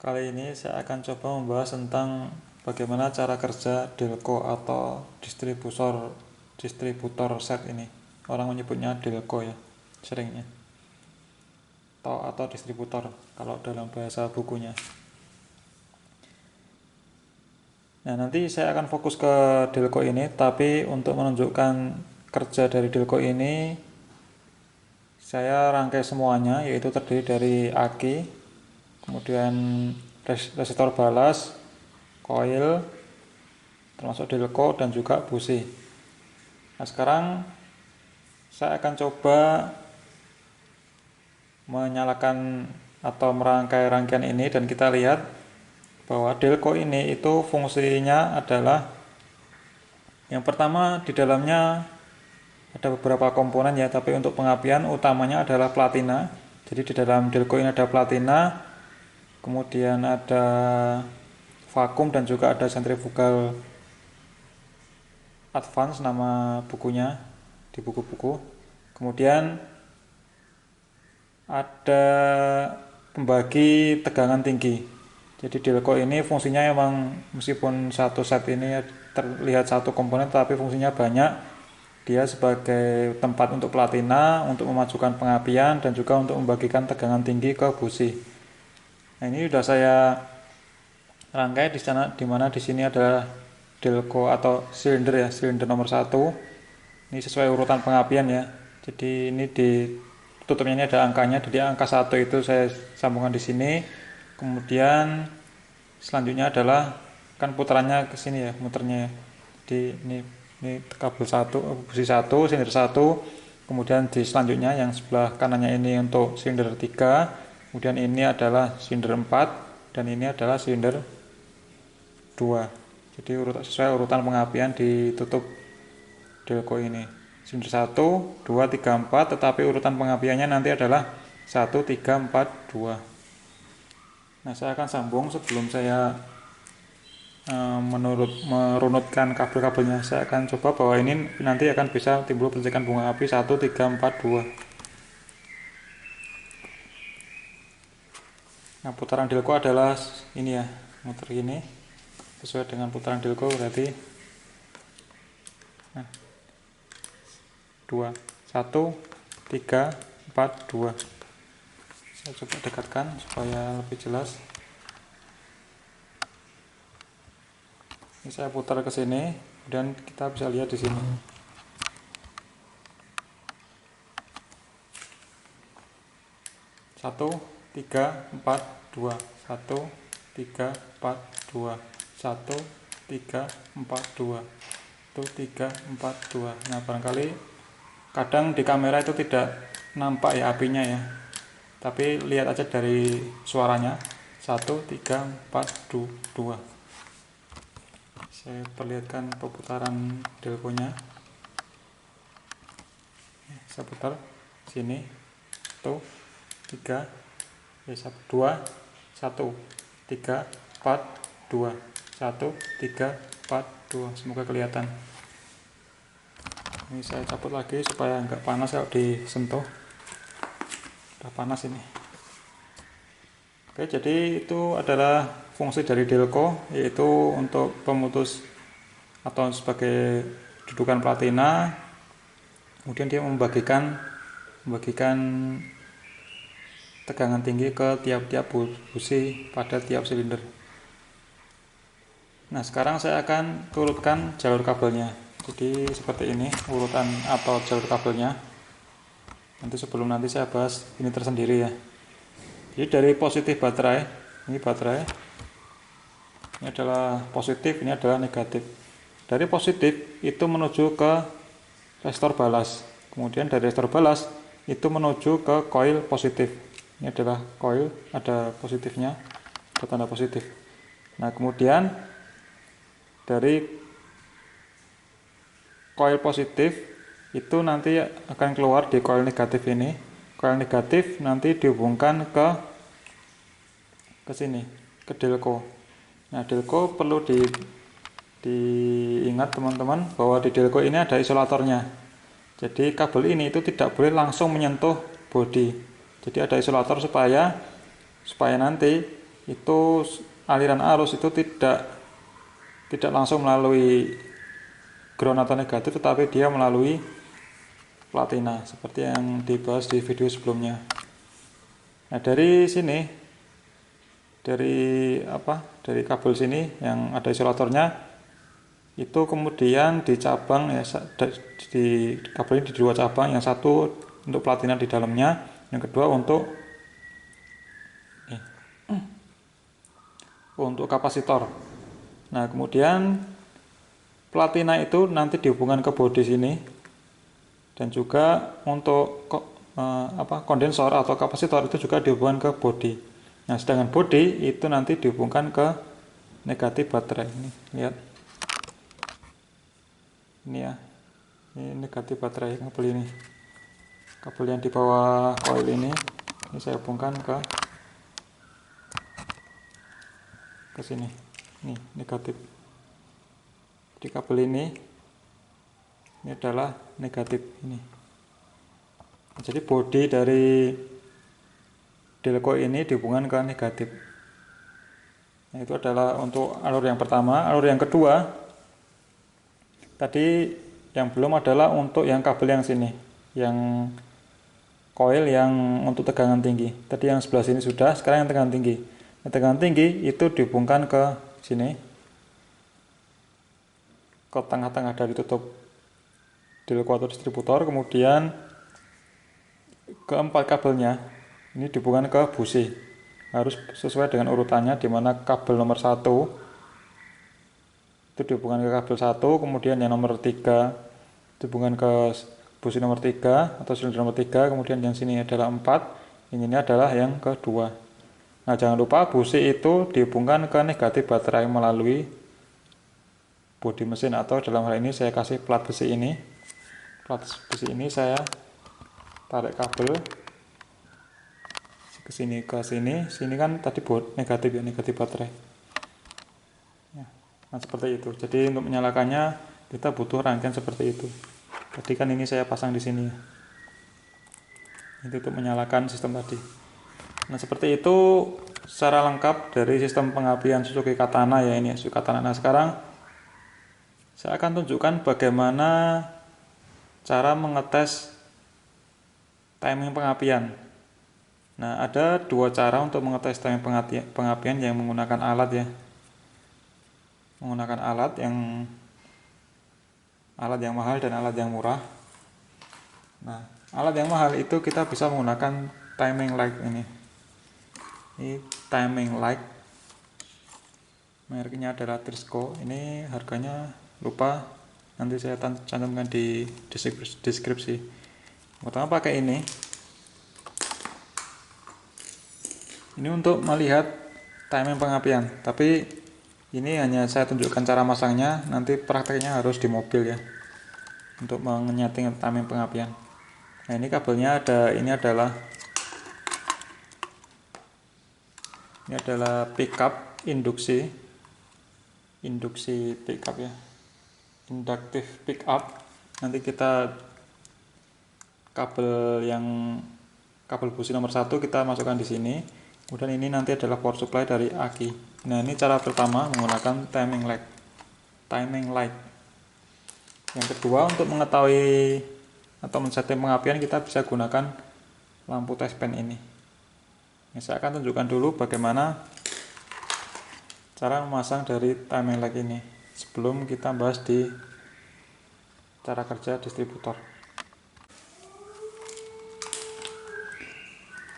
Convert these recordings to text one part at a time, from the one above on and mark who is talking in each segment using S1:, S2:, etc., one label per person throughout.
S1: Kali ini saya akan coba membahas tentang bagaimana cara kerja delco atau distributor set ini. Orang menyebutnya delco ya, seringnya. Atau distributor kalau dalam bahasa bukunya. Nah, nanti saya akan fokus ke delco ini, tapi untuk menunjukkan kerja dari delco ini saya rangkai semuanya, yaitu terdiri dari aki, kemudian resistor balas, coil, termasuk delco dan juga busi. Nah, sekarang saya akan coba menyalakan atau merangkai rangkaian ini dan kita lihat bahwa delco ini itu fungsinya adalah yang pertama, di dalamnya ada beberapa komponen ya, tapi untuk pengapian utamanya adalah platina. Jadi di dalam delco ini ada platina, kemudian ada vakum dan juga ada centrifugal advance nama bukunya di buku-buku. Kemudian ada pembagi tegangan tinggi. Jadi delco ini fungsinya emang meskipun satu set ini terlihat satu komponen tapi fungsinya banyak. Dia sebagai tempat untuk platina, untuk memajukan pengapian dan juga untuk membagikan tegangan tinggi ke busi. Nah, ini sudah saya rangkai di sana, di mana di sini adalah delco atau silinder ya, silinder nomor 1. Ini sesuai urutan pengapian ya. Jadi ini di tutupnya ini ada angkanya, jadi angka 1 itu saya sambungkan di sini. Kemudian selanjutnya adalah kan putarannya ke sini ya, muternya. Jadi ini kabel 1, busi 1, silinder 1. Kemudian di selanjutnya yang sebelah kanannya ini untuk silinder 3. Kemudian ini adalah silinder 4 dan ini adalah silinder 2. Jadi sesuai urutan pengapian ditutup delco ini. Silinder 1, 2, 3, 4, tetapi urutan pengapiannya nanti adalah 1, 3, 4, 2. Nah, saya akan sambung sebelum saya merunutkan kabel-kabelnya. Saya akan coba bahwa ini nanti akan bisa timbul percikan bunga api 1, 3, 4, 2. Nah, putaran delco adalah ini ya, muter ini sesuai dengan putaran delco berarti 2, 1, 3, 4, 2. Saya coba dekatkan supaya lebih jelas. Ini saya putar ke sini, dan kita bisa lihat di sini. Satu, 3, 4, 2. 1, 3, 4, 2. 1, 3, 4, 2. 1, 3, 4, 2. Nah, barangkali kadang di kamera itu tidak nampak ya apinya ya. Tapi lihat aja dari suaranya. 1, 3, 4, 2. Saya perlihatkan perputaran delconya. Saya putar sini. 1, 3, 2, 1, 3, 4, 2. 1, 3, 4, 2. Semoga kelihatan. Ini saya cabut lagi supaya enggak panas kalau disentuh. Udah panas ini. Oke, jadi itu adalah fungsi dari delco, yaitu untuk pemutus atau sebagai dudukan platina. Kemudian dia membagikan tegangan tinggi ke tiap-tiap busi pada tiap silinder. Nah, sekarang saya akan urutkan jalur kabelnya. Jadi seperti ini urutan atau jalur kabelnya. Nanti saya bahas ini tersendiri ya. Jadi dari positif baterai, ini baterai, ini adalah positif, ini adalah negatif. Dari positif itu menuju ke resistor balas, kemudian dari resistor balas itu menuju ke coil positif. Ini adalah coil, ada positifnya, ada tanda positif. Nah, kemudian dari coil positif itu nanti akan keluar di coil negatif ini. Coil negatif nanti dihubungkan ke sini, ke delco. Nah, delco perlu diingat teman-teman bahwa di delco ini ada isolatornya. Jadi kabel ini itu tidak boleh langsung menyentuh bodi. Jadi ada isolator supaya nanti itu aliran arus itu tidak langsung melalui ground atau negatif, tetapi dia melalui platina seperti yang dibahas di video sebelumnya. Nah, dari sini, dari kabel sini yang ada isolatornya itu kemudian dicabang ya, di kabel ini di dua cabang, yang satu untuk platina di dalamnya, yang kedua untuk kapasitor. Nah, kemudian platina itu nanti dihubungkan ke bodi sini, dan juga untuk kondensor atau kapasitor itu juga dihubungkan ke bodi. Nah, sedangkan bodi itu nanti dihubungkan ke negatif baterai. Ini lihat, ini ya, ini negatif baterai kabel ini, kabel yang di bawah coil ini saya hubungkan ke sini, ini negatif. Di kabel ini adalah negatif ini. Jadi bodi dari delco ini dihubungkan ke negatif. Nah, itu adalah untuk alur yang pertama. Alur yang kedua tadi yang belum adalah untuk yang kabel yang sini, yang coil yang untuk tegangan tinggi. Tadi yang sebelah sini sudah, sekarang yang tegangan tinggi. Yang tegangan tinggi itu dihubungkan ke sini, ke tengah-tengah dari tutup delco atau distributor. Kemudian keempat kabelnya ini dihubungkan ke busi, harus sesuai dengan urutannya, di mana kabel nomor 1 itu dihubungkan ke kabel 1, kemudian yang nomor 3 dihubungkan ke busi nomor 3 atau silinder nomor 3, kemudian yang sini adalah 4, ini adalah yang kedua. Nah, jangan lupa busi itu dihubungkan ke negatif baterai melalui bodi mesin, atau dalam hal ini saya kasih plat besi ini. Plat besi ini saya tarik kabel ke sini, sini kan tadi negatif ya, negatif baterai. Nah, seperti itu. Jadi untuk menyalakannya kita butuh rangkaian seperti itu. Tadi kan ini saya pasang di sini. Itu untuk menyalakan sistem tadi. Nah, seperti itu secara lengkap dari sistem pengapian Suzuki Katana ya, ini Suzuki Katana. Nah, sekarang saya akan tunjukkan bagaimana cara mengetes timing pengapian. Nah, ada dua cara untuk mengetes timing pengapian yang menggunakan alat ya. Menggunakan alat yang mahal dan alat yang murah. Nah, alat yang mahal itu kita bisa menggunakan timing light ini. Ini timing light, mereknya adalah Trisco. Ini harganya lupa, nanti saya cantumkan di deskripsi. Pertama pakai ini untuk melihat timing pengapian, tapi ini hanya saya tunjukkan cara masangnya, nanti prakteknya harus di mobil ya, untuk menyeting timing pengapian. Nah, ini kabelnya ini adalah pickup induksi pickup ya, induktif pickup. Nanti kita kabel busi nomor 1 kita masukkan di sini. Kemudian ini nanti adalah power supply dari aki. Nah, ini cara pertama menggunakan timing light. Yang kedua, untuk mengetahui atau men-setting pengapian kita bisa gunakan lampu test pen ini. Nah, saya akan tunjukkan dulu bagaimana cara memasang dari timing light ini sebelum kita bahas di cara kerja distributor.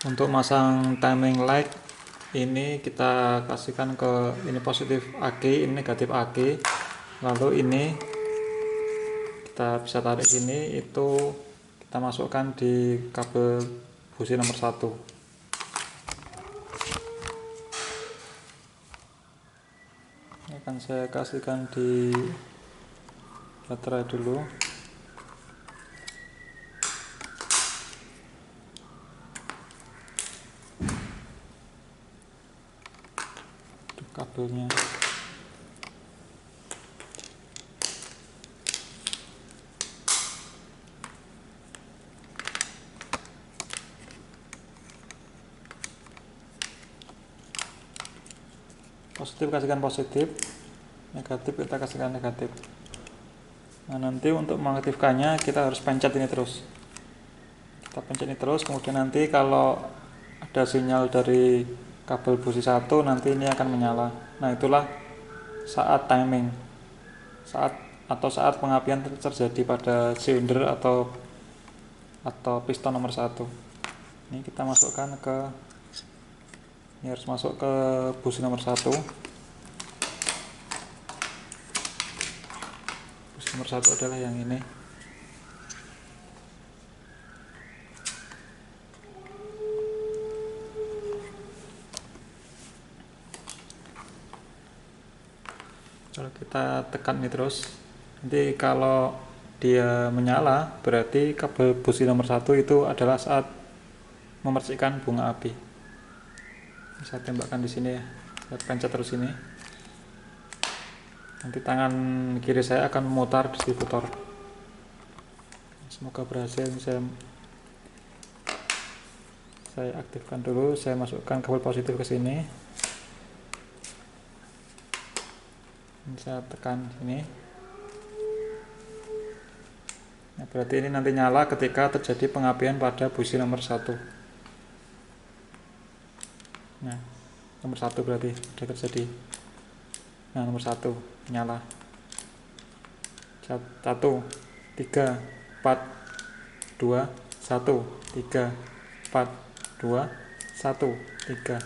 S1: Untuk masang timing light ini kita kasihkan ke ini positif aki, ini negatif aki. Lalu ini kita bisa tarik sini, itu kita masukkan di kabel busi nomor 1. Ini akan saya kasihkan di baterai dulu. Kabelnya Positif kasihkan positif, negatif kita kasihkan negatif. Nah, nanti untuk mengaktifkannya kita harus pencet ini terus. Kita pencet ini terus, kemudian nanti kalau ada sinyal dari kabel busi 1 nanti ini akan menyala. Nah, itulah saat timing. Saat pengapian terjadi pada silinder atau piston nomor 1. Ini kita masukkan ini harus masuk ke busi nomor 1. Busi nomor 1 adalah yang ini. Kalau kita tekan ini terus, nanti kalau dia menyala berarti kabel busi nomor 1 itu adalah saat memercikkan bunga api. Saya tembakkan di sini ya, saya pencet terus ini. Nanti tangan kiri saya akan memutar distributor. Semoga berhasil. Saya aktifkan dulu, saya masukkan kabel positif ke sini. Saya tekan sini. Nah, berarti ini nanti nyala ketika terjadi pengapian pada busi nomor 1. Nah, nomor 1 berarti sudah terjadi. Nah, nomor 1 nyala. 1, 3, 4, 2, 1, 3, 4, 2, 1, 3,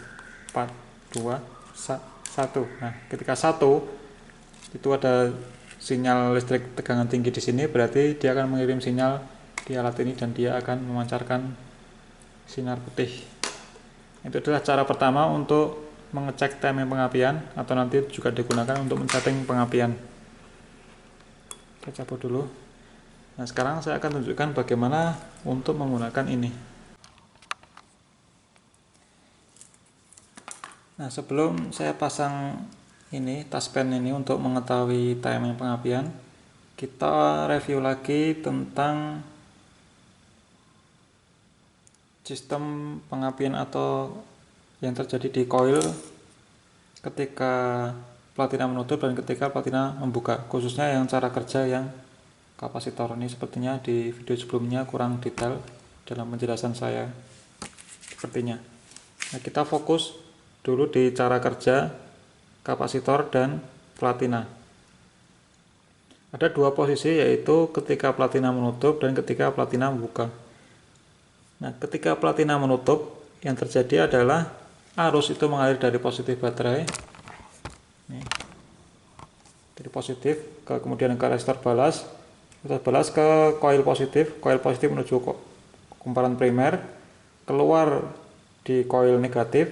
S1: 4, 2, 1. Nah, ketika 1 itu ada sinyal listrik tegangan tinggi di sini, berarti dia akan mengirim sinyal di alat ini dan dia akan memancarkan sinar putih. Itu adalah cara pertama untuk mengecek timing pengapian, atau nanti juga digunakan untuk men-setting pengapian. Saya cabut dulu. Nah, sekarang saya akan tunjukkan bagaimana untuk menggunakan ini. Nah, sebelum saya pasang ini touchpen ini untuk mengetahui timing pengapian, kita review lagi tentang sistem pengapian atau yang terjadi di coil ketika platina menutup dan ketika platina membuka, khususnya yang cara kerja yang kapasitor. Ini sepertinya di video sebelumnya kurang detail dalam penjelasan saya sepertinya. Nah, kita fokus dulu di cara kerja kapasitor dan platina. Ada dua posisi, yaitu ketika platina menutup dan ketika platina membuka. Nah, ketika platina menutup, yang terjadi adalah arus itu mengalir dari positif baterai, dari positif kemudian ke resistor balas ke koil positif menuju kumparan primer, keluar di koil negatif,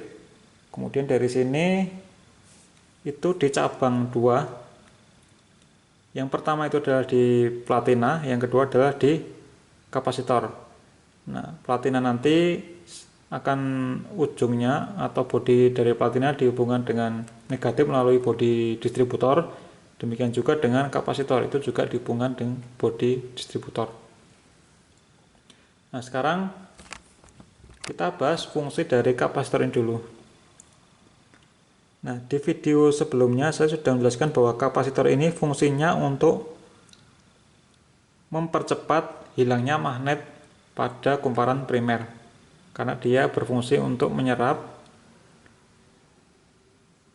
S1: kemudian dari sini itu di cabang 2. Yang pertama itu adalah di platina, yang kedua adalah di kapasitor. Nah, platina nanti akan ujungnya atau bodi dari platina dihubungkan dengan negatif melalui bodi distributor. Demikian juga dengan kapasitor, itu juga dihubungkan dengan bodi distributor. Nah, sekarang kita bahas fungsi dari kapasitor ini dulu. Nah, di video sebelumnya saya sudah menjelaskan bahwa kapasitor ini fungsinya untuk mempercepat hilangnya magnet pada kumparan primer, karena dia berfungsi untuk menyerap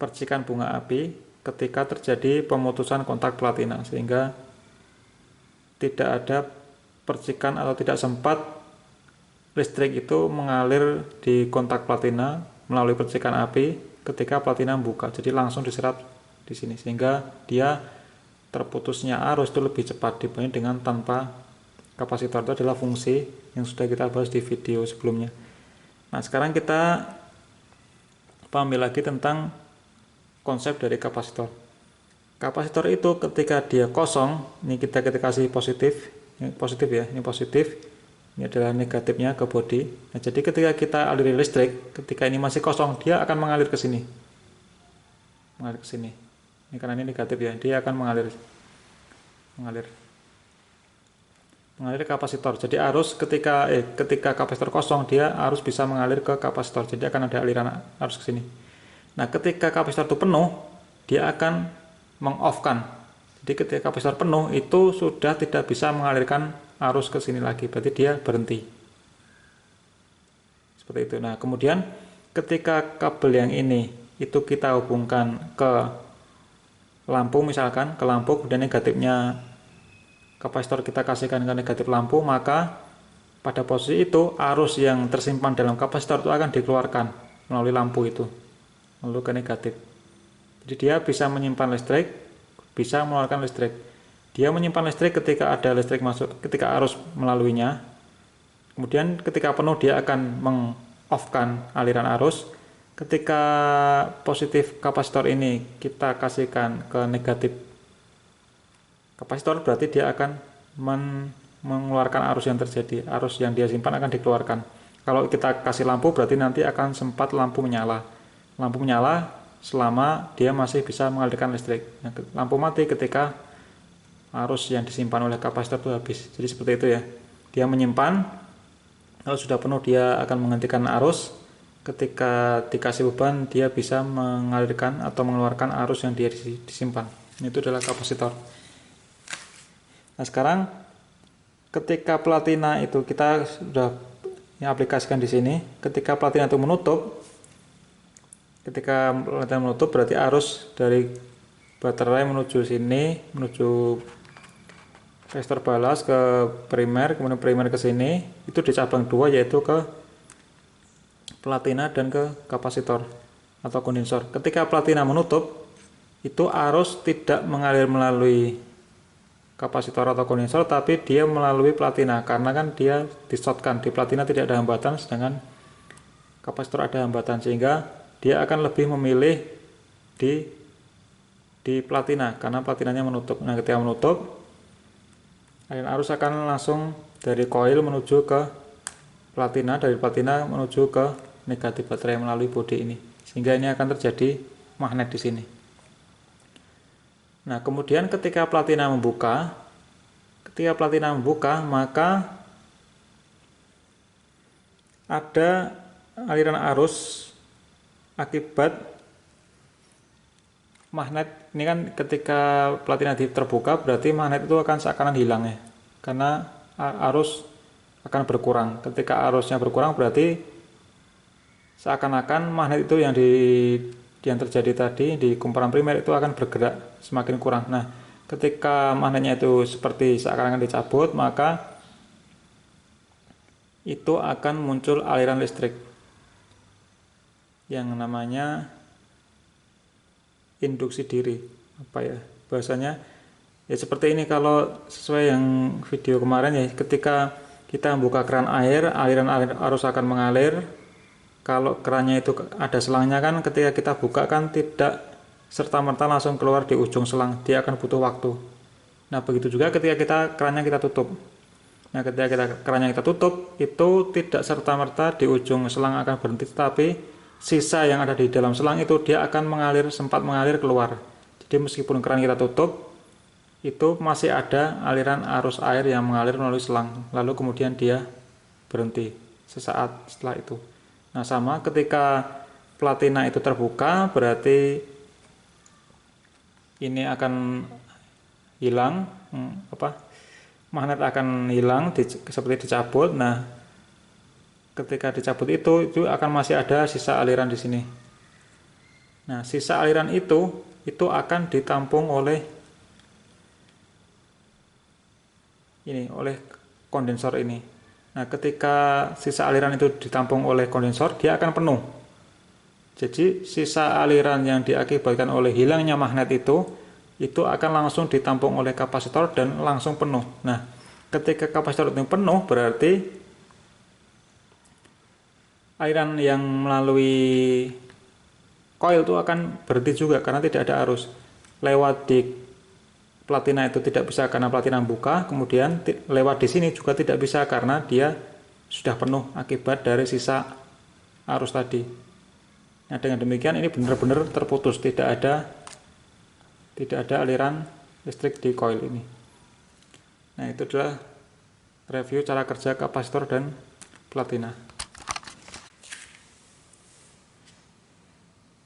S1: percikan bunga api ketika terjadi pemutusan kontak platina, sehingga tidak ada percikan atau tidak sempat listrik itu mengalir di kontak platina melalui percikan api ketika platina membuka. Jadi langsung diserap di sini, sehingga dia terputusnya arus itu lebih cepat dibanding dengan tanpa kapasitor. Itu adalah fungsi yang sudah kita bahas di video sebelumnya. Nah, sekarang kita pahami lagi tentang konsep dari kapasitor. Kapasitor itu ketika dia kosong, ini kita kasih positif, ini positif ya, ini positif, ini adalah negatifnya ke bodi. Nah, jadi ketika kita aliri listrik, ketika ini masih kosong, dia akan mengalir ke sini. Mengalir ke sini. Ini karena ini negatif ya, dia akan mengalir ke kapasitor. Jadi arus ketika kapasitor kosong, dia arus bisa mengalir ke kapasitor. Jadi akan ada aliran arus ke sini. Nah, ketika kapasitor itu penuh, dia akan meng-off-kan. Jadi ketika kapasitor penuh itu sudah tidak bisa mengalirkan arus ke sini lagi, berarti dia berhenti. Seperti itu. Nah, kemudian ketika kabel yang ini itu kita hubungkan ke lampu misalkan, ke lampu, kemudian negatifnya kapasitor kita kasihkan ke negatif lampu, maka pada posisi itu arus yang tersimpan dalam kapasitor itu akan dikeluarkan melalui lampu itu, lalu ke negatif. Jadi dia bisa menyimpan listrik, bisa mengeluarkan listrik. Dia menyimpan listrik ketika ada listrik masuk, ketika arus melaluinya. Kemudian ketika penuh dia akan meng-off-kan aliran arus. Ketika positif kapasitor ini kita kasihkan ke negatif kapasitor, berarti dia akan mengeluarkan arus yang terjadi. Arus yang dia simpan akan dikeluarkan. Kalau kita kasih lampu berarti nanti akan sempat lampu menyala. Lampu menyala selama dia masih bisa mengalirkan listrik. Nah, lampu mati ketika arus yang disimpan oleh kapasitor itu habis. Jadi seperti itu ya. Dia menyimpan, kalau sudah penuh dia akan menghentikan arus. Ketika dikasih beban dia bisa mengalirkan atau mengeluarkan arus yang dia disimpan. Itu adalah kapasitor. Nah, sekarang ketika platina itu kita sudah aplikasikan di sini. Ketika platina itu menutup, berarti arus dari baterai menuju sini, menuju resistor balas ke primer, kemudian primer ke sini, itu di cabang dua, yaitu ke platina dan ke kapasitor atau kondensor. Ketika platina menutup, itu arus tidak mengalir melalui kapasitor atau kondensor, tapi dia melalui platina, karena kan dia di-shortkan. Di platina tidak ada hambatan, sedangkan kapasitor ada hambatan, sehingga dia akan lebih memilih di platina karena platinanya menutup. Nah, ketika menutup, aliran arus akan langsung dari koil menuju ke platina, dari platina menuju ke negatif baterai melalui bodi ini, sehingga ini akan terjadi magnet di sini. Nah, kemudian ketika platina membuka, maka ada aliran arus akibat magnet. Ini kan ketika platina terbuka berarti magnet itu akan seakan hilang ya, karena arus akan berkurang. Ketika arusnya berkurang berarti seakan-akan magnet itu yang terjadi tadi di kumparan primer itu akan bergerak semakin kurang. Nah, ketika magnetnya itu seperti seakan-akan dicabut, maka itu akan muncul aliran listrik yang namanya induksi diri. Apa ya bahasanya? Ya seperti ini, kalau sesuai yang video kemarin ya, ketika kita membuka keran air, aliran arus akan mengalir. Kalau kerannya itu ada selangnya kan, ketika kita buka kan tidak serta-merta langsung keluar di ujung selang, dia akan butuh waktu. Nah, begitu juga ketika kerannya kita tutup. Nah, ketika kerannya kita tutup, itu tidak serta-merta di ujung selang akan berhenti, tetapi sisa yang ada di dalam selang itu dia akan sempat mengalir keluar. Jadi meskipun keran kita tutup, itu masih ada aliran arus air yang mengalir melalui selang, lalu kemudian dia berhenti sesaat setelah itu. Nah, sama ketika platina itu terbuka, berarti ini akan hilang, magnet akan hilang, seperti dicabut. Nah, ketika dicabut itu akan masih ada sisa aliran di sini. Nah, sisa aliran itu akan ditampung oleh kondensor ini. Nah, ketika sisa aliran itu ditampung oleh kondensor, dia akan penuh. Jadi sisa aliran yang diakibatkan oleh hilangnya magnet itu akan langsung ditampung oleh kapasitor dan langsung penuh. Nah, ketika kapasitor itu penuh, berarti aliran yang melalui coil itu akan berhenti juga karena tidak ada arus. Lewat di platina itu tidak bisa karena platina buka, kemudian lewat di sini juga tidak bisa karena dia sudah penuh akibat dari sisa arus tadi. Nah, dengan demikian ini benar-benar terputus, tidak ada aliran listrik di coil ini. Nah, itu adalah review cara kerja kapasitor dan platina.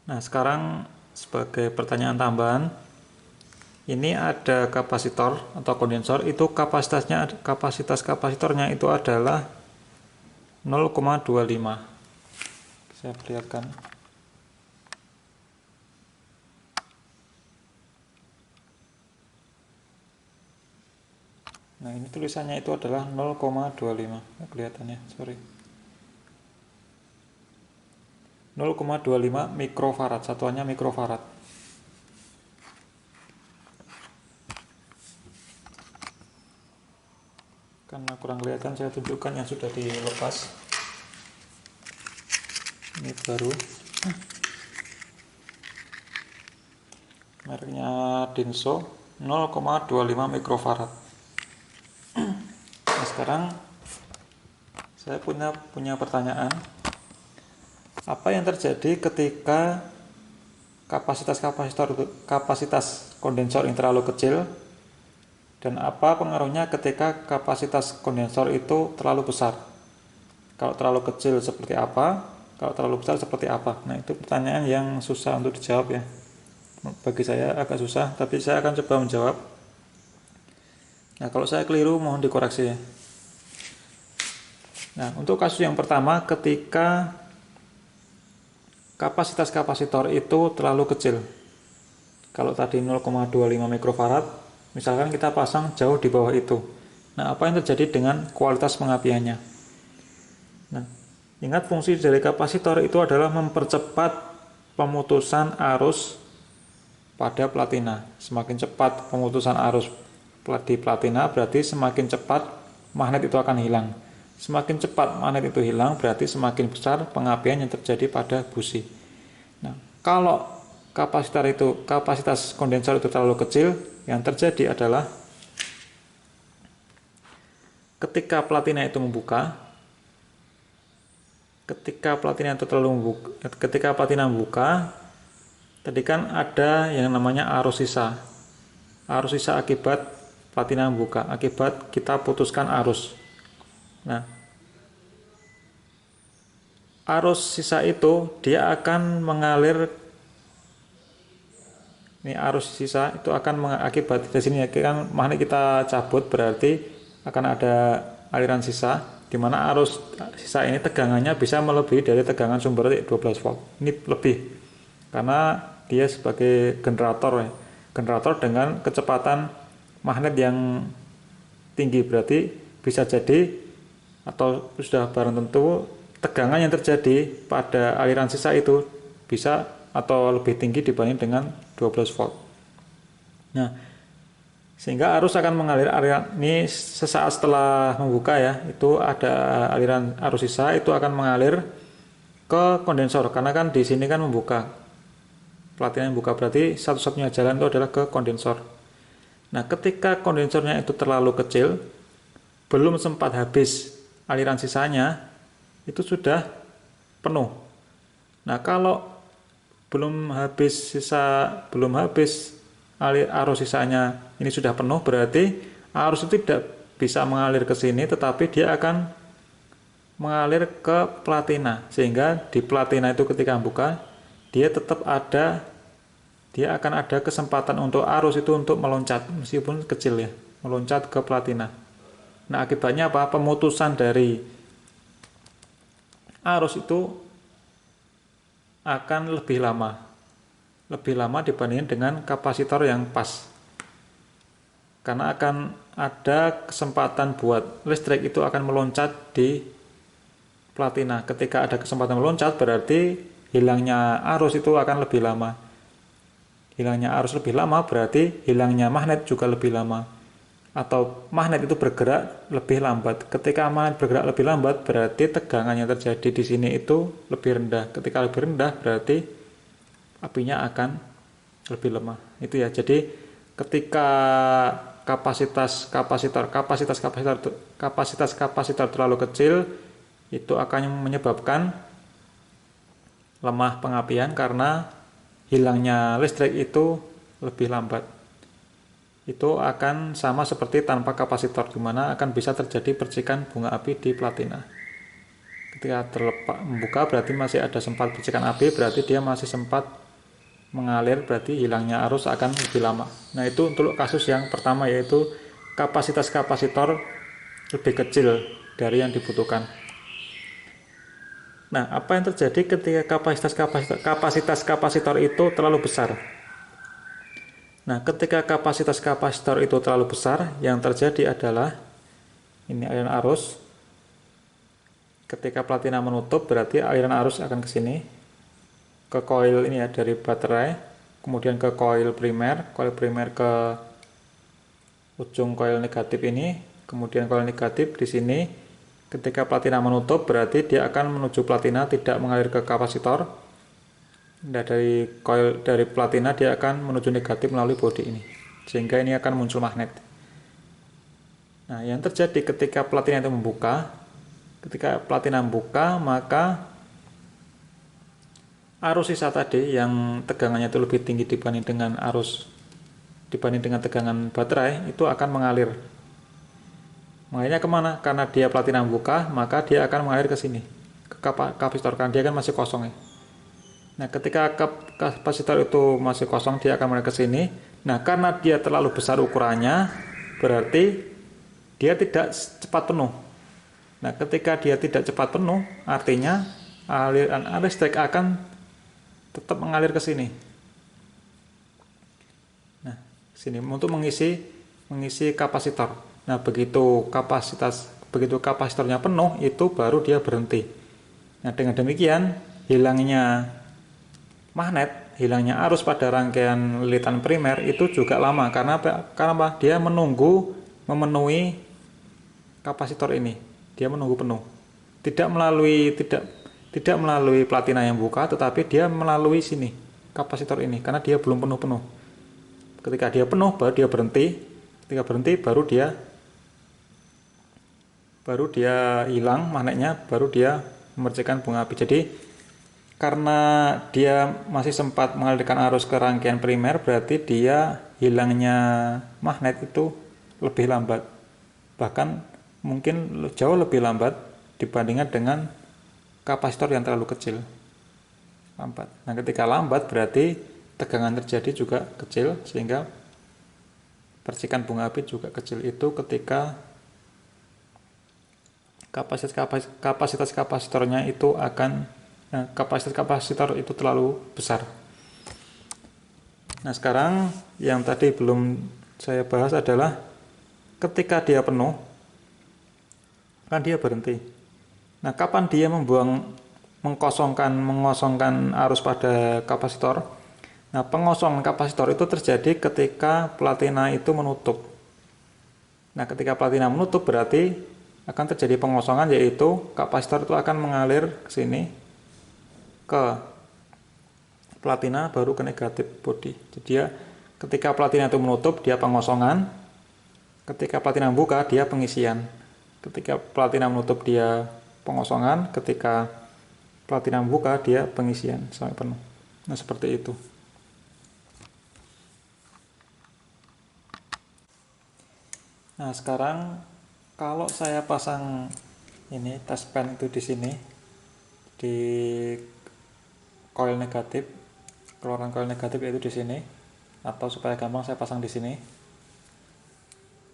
S1: Nah, sekarang sebagai pertanyaan tambahan, ini ada kapasitor atau kondensor, itu kapasitas kapasitornya itu adalah 0,25. Saya perlihatkan. Nah, ini tulisannya itu adalah 0,25. Nggak kelihatannya, sorry. 0,25 mikrofarad, satuannya mikrofarad. Karena kurang kelihatan, saya tunjukkan yang sudah dilepas. Ini baru. Mereknya Denso, 0,25 mikrofarad. Nah, sekarang saya punya pertanyaan. Apa yang terjadi ketika kapasitas kondensor yang terlalu kecil, dan apa pengaruhnya ketika kapasitas kondensor itu terlalu besar? Kalau terlalu kecil seperti apa? Kalau terlalu besar seperti apa? Nah, itu pertanyaan yang susah untuk dijawab ya. Bagi saya agak susah, tapi saya akan coba menjawab. Nah, kalau saya keliru mohon dikoreksi ya. Nah, untuk kasus yang pertama, ketika kapasitas kapasitor itu terlalu kecil. Kalau tadi 0,25 mikrofarad, misalkan kita pasang jauh di bawah itu. Nah, apa yang terjadi dengan kualitas pengapiannya? Nah, ingat fungsi dari kapasitor itu adalah mempercepat pemutusan arus pada platina. Semakin cepat pemutusan arus di platina, berarti semakin cepat magnet itu akan hilang. Semakin cepat magnet itu hilang, berarti semakin besar pengapian yang terjadi pada busi. Nah, kalau kapasitas kondensor itu terlalu kecil, yang terjadi adalah ketika platina itu membuka, ketika platina membuka, tadi kan ada yang namanya arus sisa. Arus sisa akibat platina membuka, akibat kita putuskan arus. Nah, arus sisa itu dia akan mengalir. Ini arus sisa itu akan akibat di sini ya, kan magnet kita cabut berarti akan ada aliran sisa, di mana arus sisa ini tegangannya bisa melebihi dari tegangan sumber 12 volt. Ini lebih karena dia sebagai generator ya. Generator dengan kecepatan magnet yang tinggi, berarti bisa jadi atau sudah barang tentu tegangan yang terjadi pada aliran sisa itu bisa atau lebih tinggi dibanding dengan 12 volt. Nah, sehingga arus akan mengalir ini sesaat setelah membuka ya, itu ada aliran arus sisa itu akan mengalir ke kondensor, karena kan di sini kan membuka, platina yang buka, berarti satu-satunya jalan itu adalah ke kondensor. Nah, ketika kondensornya itu terlalu kecil, belum sempat habis aliran sisanya, itu sudah penuh. Nah, kalau belum habis arus sisanya ini sudah penuh, berarti arus itu tidak bisa mengalir ke sini, tetapi dia akan mengalir ke platina, sehingga di platina itu ketika buka, dia akan ada kesempatan untuk arus itu untuk meloncat, meskipun kecil ya, meloncat ke platina. Nah, akibatnya apa? Pemutusan dari arus itu akan lebih lama dibandingkan dengan kapasitor yang pas, karena akan ada kesempatan buat listrik itu akan meloncat di platina. Ketika ada kesempatan meloncat, berarti hilangnya arus itu akan lebih lama. Hilangnya arus lebih lama berarti hilangnya magnet juga lebih lama, atau magnet itu bergerak lebih lambat. Ketika magnet bergerak lebih lambat, berarti tegangan yang terjadi di sini itu lebih rendah. Ketika lebih rendah, berarti apinya akan lebih lemah. Itu ya. Jadi ketika kapasitas kapasitor terlalu kecil, itu akan menyebabkan lemah pengapian karena hilangnya listrik itu lebih lambat. Itu akan sama seperti tanpa kapasitor, di mana akan bisa terjadi percikan bunga api di platina. Ketika terlepas membuka berarti masih ada sempat percikan api, berarti dia masih sempat mengalir, berarti hilangnya arus akan lebih lama. Nah itu untuk kasus yang pertama, yaitu kapasitas kapasitor lebih kecil dari yang dibutuhkan. Nah, apa yang terjadi ketika kapasitas kapasitor itu terlalu besar? Nah, ketika kapasitas kapasitor itu terlalu besar, yang terjadi adalah ini aliran arus. Ketika platina menutup, berarti aliran arus akan ke sini, ke koil ini ya, dari baterai, kemudian ke koil primer ke ujung koil negatif ini, kemudian koil negatif di sini. Ketika platina menutup, berarti dia akan menuju platina, tidak mengalir ke kapasitor. Nah, dari platina dia akan menuju negatif melalui bodi ini, sehingga ini akan muncul magnet. Nah, yang terjadi ketika platina itu membuka, maka arus sisa tadi yang tegangannya itu lebih tinggi dibanding dengan tegangan baterai itu akan mengalir. Mengalirnya kemana? Karena dia platina membuka, maka dia akan mengalir ke sini, ke kapasitor, karena dia kan masih kosong ya. Nah, ketika kapasitor itu masih kosong, dia akan mengalir ke sini. Nah, karena dia terlalu besar ukurannya, berarti dia tidak cepat penuh. Nah, ketika dia tidak cepat penuh, artinya aliran listrik akan tetap mengalir ke sini. Nah, sini untuk mengisi kapasitor. Nah, begitu kapasitornya penuh, itu baru dia berhenti. Nah, dengan demikian hilangnya magnet, hilangnya arus pada rangkaian lilitan primer itu juga lama. Karena apa? Dia memenuhi kapasitor ini. Dia menunggu penuh. Tidak melalui platina yang buka, tetapi dia melalui sini, kapasitor ini, karena dia belum penuh-penuh. Ketika dia penuh, baru dia berhenti. Ketika berhenti, baru dia hilang magnetnya, baru dia memercikan bunga api. Jadi karena dia masih sempat mengalirkan arus ke rangkaian primer, berarti dia hilangnya magnet itu lebih lambat, bahkan mungkin jauh lebih lambat dibandingkan dengan kapasitor yang terlalu kecil. Lambat. Nah, ketika lambat berarti tegangan terjadi juga kecil, sehingga percikan bunga api juga kecil. Itu ketika kapasitas kapasitornya itu kapasitas kapasitor itu terlalu besar. Nah, sekarang yang tadi belum saya bahas adalah ketika dia penuh, kan dia berhenti. Nah, kapan dia mengosongkan arus pada kapasitor? Nah, pengosongan kapasitor itu terjadi ketika platina itu menutup. Nah, ketika platina menutup berarti akan terjadi pengosongan, yaitu kapasitor itu akan mengalir ke sini, ke platina, baru ke negatif bodi. Jadi ya, ketika platina itu menutup, dia pengosongan. Ketika platina membuka, dia pengisian. Ketika platina menutup, dia pengosongan. Ketika platina membuka, dia pengisian sampai penuh. Nah, seperti itu. Nah, sekarang kalau saya pasang ini test pen itu di sini, di coil negatif, keluaran coil negatif itu di sini, atau supaya gampang saya pasang di sini.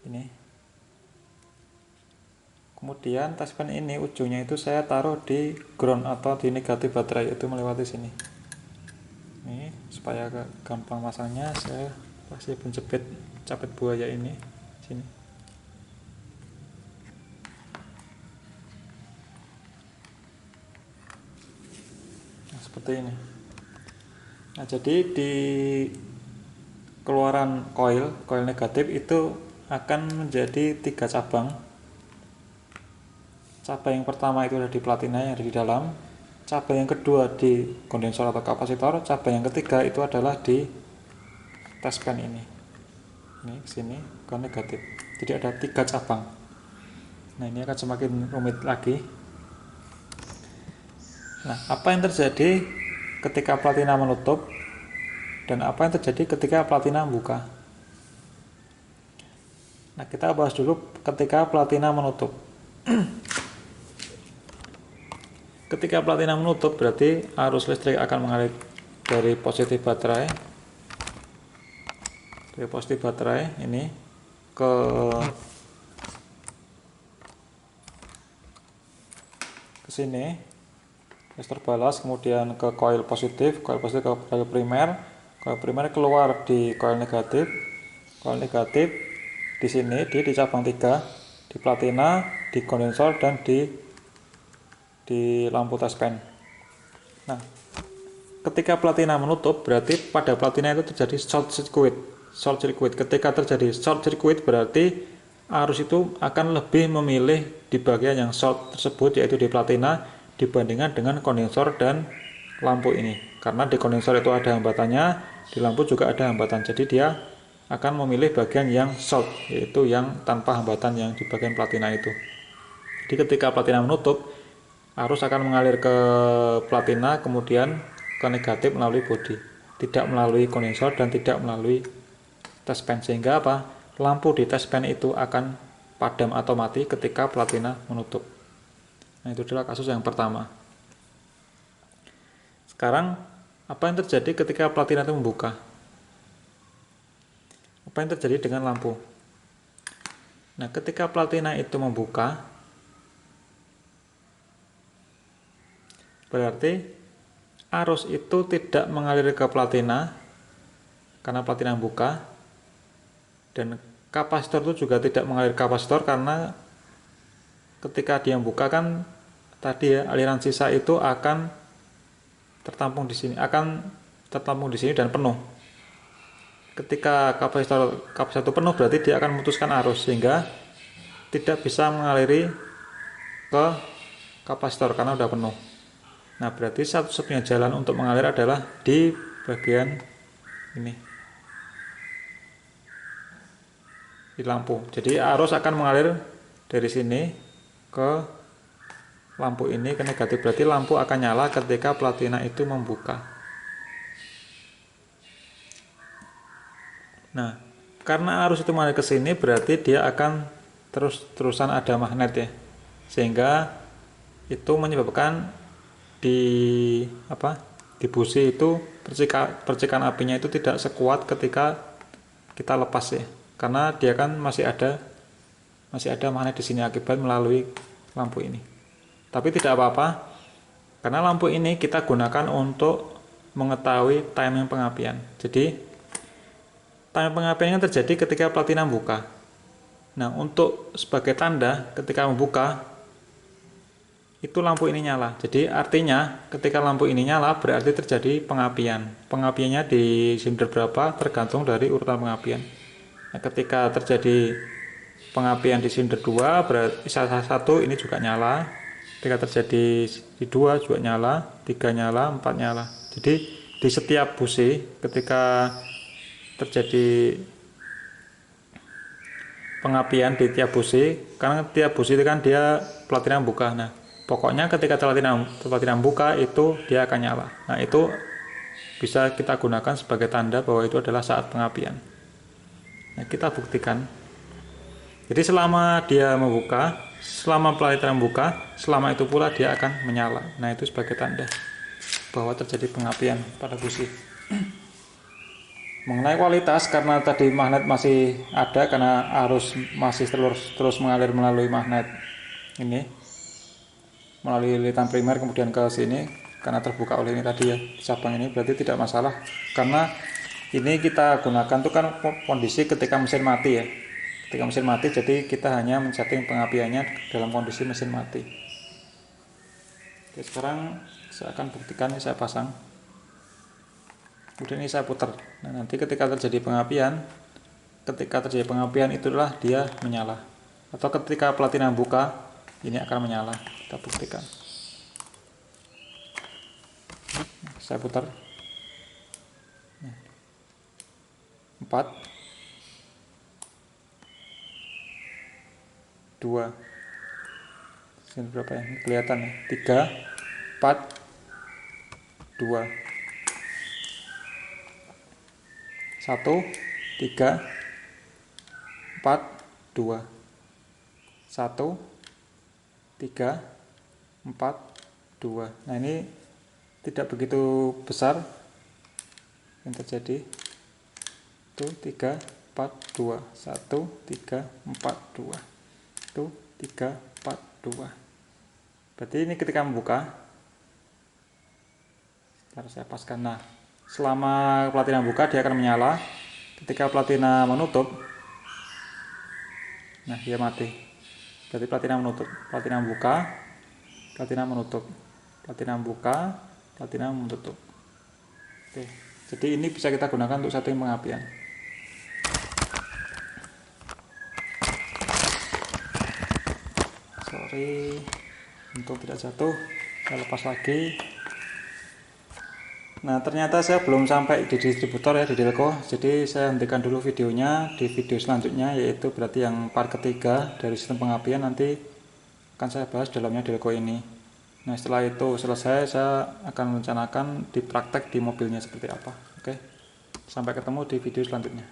S1: Ini. Kemudian test pen ini ujungnya itu saya taruh di ground atau di negatif baterai, itu melewati sini. Ini supaya gampang masangnya, saya kasih penjepit capit buaya ini sini. Seperti ini. Nah, jadi di keluaran coil negatif itu akan menjadi 3 cabang. Cabang yang pertama itu ada di platina yang ada di dalam, cabang yang kedua di kondensor atau kapasitor, cabang yang ketiga itu adalah di test pen ini. Ini sini ke negatif. Jadi ada 3 cabang. Nah, ini akan semakin rumit lagi. Nah, apa yang terjadi ketika platina menutup dan apa yang terjadi ketika platina membuka? Nah, kita bahas dulu ketika platina menutup. Ketika platina menutup berarti arus listrik akan mengalir dari positif baterai ini ke sini, resistor balas, kemudian ke koil positif ke koil primer keluar di koil negatif di sini dia di cabang 3, di platina, di kondensor, dan di lampu test pen. Nah, ketika platina menutup berarti pada platina itu terjadi short circuit. Ketika terjadi short circuit berarti arus itu akan lebih memilih di bagian yang short tersebut, yaitu di platina, dibandingkan dengan kondensor dan lampu ini. Karena di kondensor itu ada hambatannya, di lampu juga ada hambatan, jadi dia akan memilih bagian yang short, yaitu yang tanpa hambatan yang di bagian platina itu. Jadi ketika platina menutup, arus akan mengalir ke platina kemudian ke negatif melalui bodi, tidak melalui kondensor dan tidak melalui test pen, sehingga apa? Lampu di test pen itu akan padam atau mati ketika platina menutup. Nah, itu adalah kasus yang pertama. Sekarang apa yang terjadi ketika platina itu membuka? Apa yang terjadi dengan lampu? Nah, ketika platina itu membuka berarti arus itu tidak mengalir ke platina karena platina membuka, dan kapasitor itu juga tidak mengalir ke kapasitor karena ketika dia membuka kan tadi ya, aliran sisa itu akan tertampung di sini, dan penuh. Ketika kapasitor itu penuh berarti dia akan memutuskan arus sehingga tidak bisa mengaliri ke kapasitor karena udah penuh. Nah, berarti satu-satunya jalan untuk mengalir adalah di bagian ini, di lampu. Jadi arus akan mengalir dari sini ke lampu ini ke negatif, berarti lampu akan nyala ketika platina itu membuka. Nah, karena arus itu mengalir ke sini berarti dia akan terus-terusan ada magnet ya, sehingga itu menyebabkan di busi itu percikan apinya itu tidak sekuat ketika kita lepas ya, karena dia kan masih ada magnet di sini akibat melalui lampu ini. Tapi tidak apa-apa karena lampu ini kita gunakan untuk mengetahui timing pengapian. Jadi timing pengapian yang terjadi ketika platina membuka. Nah, untuk sebagai tanda ketika membuka itu lampu ini nyala. Jadi artinya ketika lampu ini nyala berarti terjadi pengapian. Pengapiannya di silinder berapa tergantung dari urutan pengapian. Nah, ketika terjadi pengapian di silinder 2 berarti salah satu ini juga nyala. Ketika terjadi di 2 juga nyala, 3 nyala, 4 nyala. Jadi di setiap busi ketika terjadi pengapian di tiap busi, karena tiap busi itu kan dia platina buka. Nah, pokoknya ketika platina buka itu dia akan nyala. Nah, itu bisa kita gunakan sebagai tanda bahwa itu adalah saat pengapian. Nah, kita buktikan. Jadi selama dia membuka, selama platina membuka, selama itu pula dia akan menyala. Nah, itu sebagai tanda bahwa terjadi pengapian pada busi. Mengenai kualitas, karena tadi magnet masih ada, karena arus masih terus mengalir melalui magnet ini, melalui lilitan primer kemudian ke sini, karena terbuka oleh ini tadi ya, cabang ini, berarti tidak masalah. Karena ini kita gunakan tuh kan kondisi ketika mesin mati ya, ketika mesin mati, jadi kita hanya men-setting pengapiannya dalam kondisi mesin mati. Oke, sekarang saya akan buktikan. Ini saya pasang, kemudian ini saya putar. Nah, nanti ketika terjadi pengapian itulah dia menyala, atau ketika platina buka ini akan menyala. Kita buktikan. Saya putar. 4 2 sini berapa ya? Ini kelihatan ya. 3 4 2 1 3 4 2 1 3 4 2. Nah ini tidak begitu besar yang terjadi. Itu 3 4 2, 1 3 4 2, itu 3 4 2. Berarti ini ketika membuka, harus saya paskan. Nah, selama platina buka dia akan menyala. Ketika platina menutup, nah dia mati. Berarti platina menutup, platina buka, platina menutup, platina buka, platina menutup. Oke, jadi ini bisa kita gunakan untuk setting pengapian. Sorry, untuk tidak jatuh, saya lepas lagi. Nah ternyata saya belum sampai di distributor ya, di Delco. Jadi saya hentikan dulu videonya. Di video selanjutnya, yaitu berarti yang part ketiga dari sistem pengapian, nanti akan saya bahas dalamnya Delco ini. Nah setelah itu selesai, saya akan rencanakan di praktek di mobilnya seperti apa. Oke, sampai ketemu di video selanjutnya.